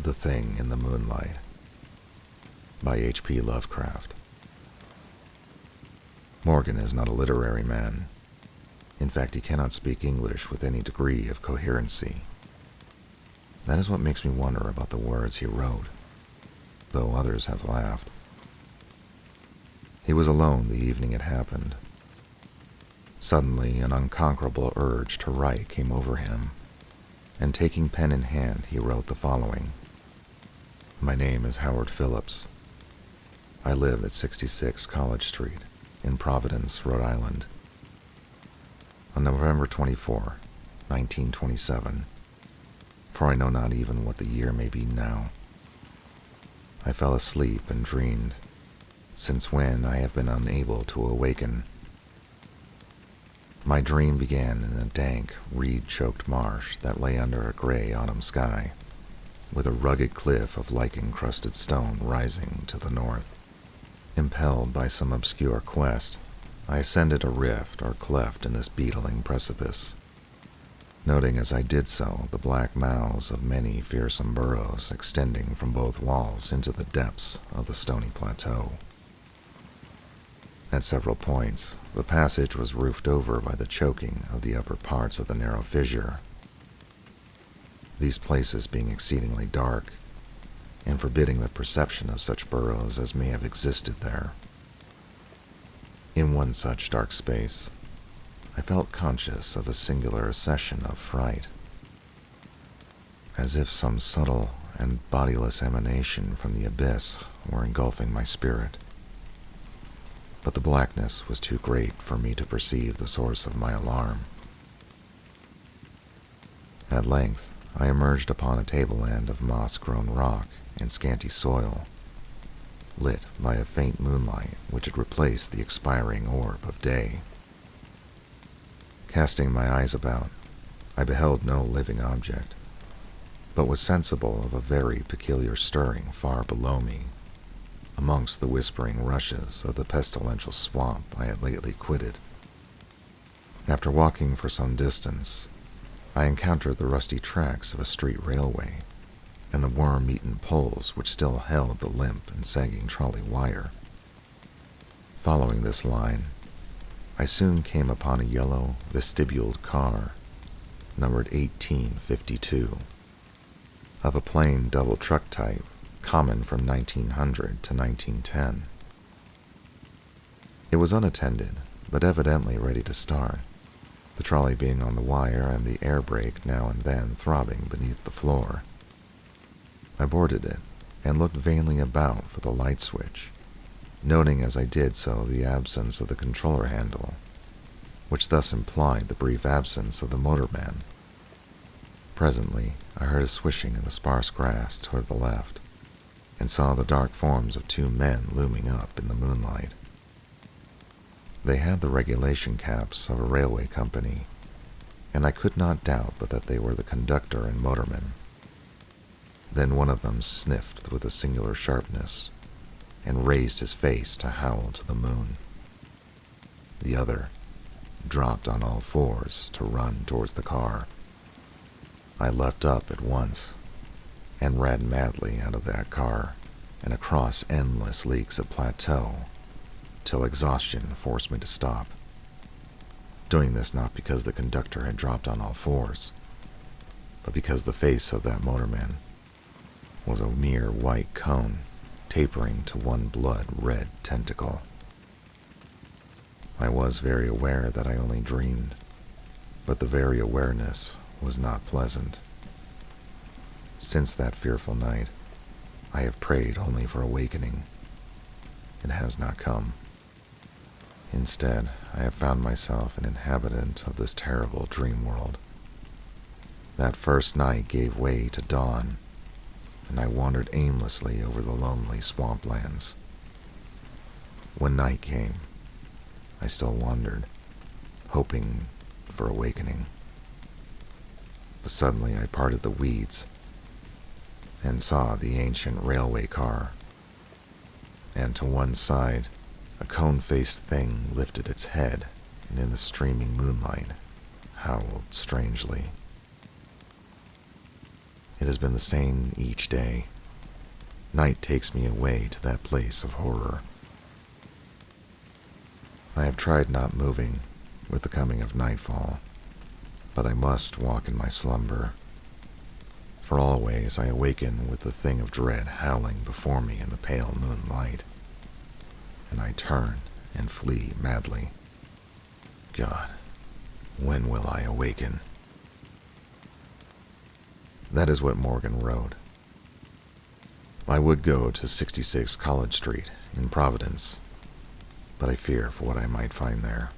The Thing in the Moonlight by H.P. Lovecraft. Morgan is not a literary man. In fact, he cannot speak English with any degree of coherency. That is what makes me wonder about the words he wrote, though others have laughed. He was alone the evening it happened. Suddenly, an unconquerable urge to write came over him, and taking pen in hand, he wrote the following. My name is Howard Phillips. I live at 66 College Street in Providence, Rhode Island. On November 24, 1927, for I know not even what the year may be now, I fell asleep and dreamed, since when I have been unable to awaken. My dream began in a dank, reed-choked marsh that lay under a gray autumn sky, with a rugged cliff of lichen-crusted stone rising to the north. Impelled by some obscure quest, I ascended a rift or cleft in this beetling precipice, noting as I did so the black mouths of many fearsome burrows extending from both walls into the depths of the stony plateau. At several points, the passage was roofed over by the choking of the upper parts of the narrow fissure, these places being exceedingly dark and forbidding the perception of such burrows as may have existed there. In one such dark space, I felt conscious of a singular accession of fright, as if some subtle and bodiless emanation from the abyss were engulfing my spirit. But the blackness was too great for me to perceive the source of my alarm. At length, I emerged upon a tableland of moss-grown rock and scanty soil, lit by a faint moonlight which had replaced the expiring orb of day. Casting my eyes about, I beheld no living object, but was sensible of a very peculiar stirring far below me, amongst the whispering rushes of the pestilential swamp I had lately quitted. After walking for some distance, I encountered the rusty tracks of a street railway and the worm-eaten poles which still held the limp and sagging trolley wire. Following this line, I soon came upon a yellow, vestibuled car, numbered 1852, of a plain double truck type common from 1900 to 1910. It was unattended, but evidently ready to start, the trolley being on the wire and the air brake now and then throbbing beneath the floor. I boarded it and looked vainly about for the light switch, noting as I did so the absence of the controller handle, which thus implied the brief absence of the motorman. Presently, I heard a swishing in the sparse grass toward the left, and saw the dark forms of two men looming up in the moonlight. They had the regulation caps of a railway company, and I could not doubt but that they were the conductor and motorman. Then one of them sniffed with a singular sharpness, and raised his face to howl to the moon. The other dropped on all fours to run towards the car. I leapt up at once, and ran madly out of that car and across endless leagues of plateau, till exhaustion forced me to stop, doing this not because the conductor had dropped on all fours, but because the face of that motorman was a mere white cone tapering to one blood-red tentacle. I was very aware that I only dreamed, but the very awareness was not pleasant. Since that fearful night, I have prayed only for awakening. It has not come. Instead, I have found myself an inhabitant of this terrible dream world. That first night gave way to dawn, and I wandered aimlessly over the lonely swamplands. When night came, I still wandered, hoping for awakening. But suddenly I parted the weeds and saw the ancient railway car, and to one side, a cone-faced thing lifted its head and in the streaming moonlight howled strangely. It has been the same each day. Night takes me away to that place of horror. I have tried not moving with the coming of nightfall, but I must walk in my slumber. For always I awaken with the thing of dread howling before me in the pale moonlight, and I turn and flee madly. God, when will I awaken? That is what Morgan wrote. I would go to 66 College Street in Providence, but I fear for what I might find there.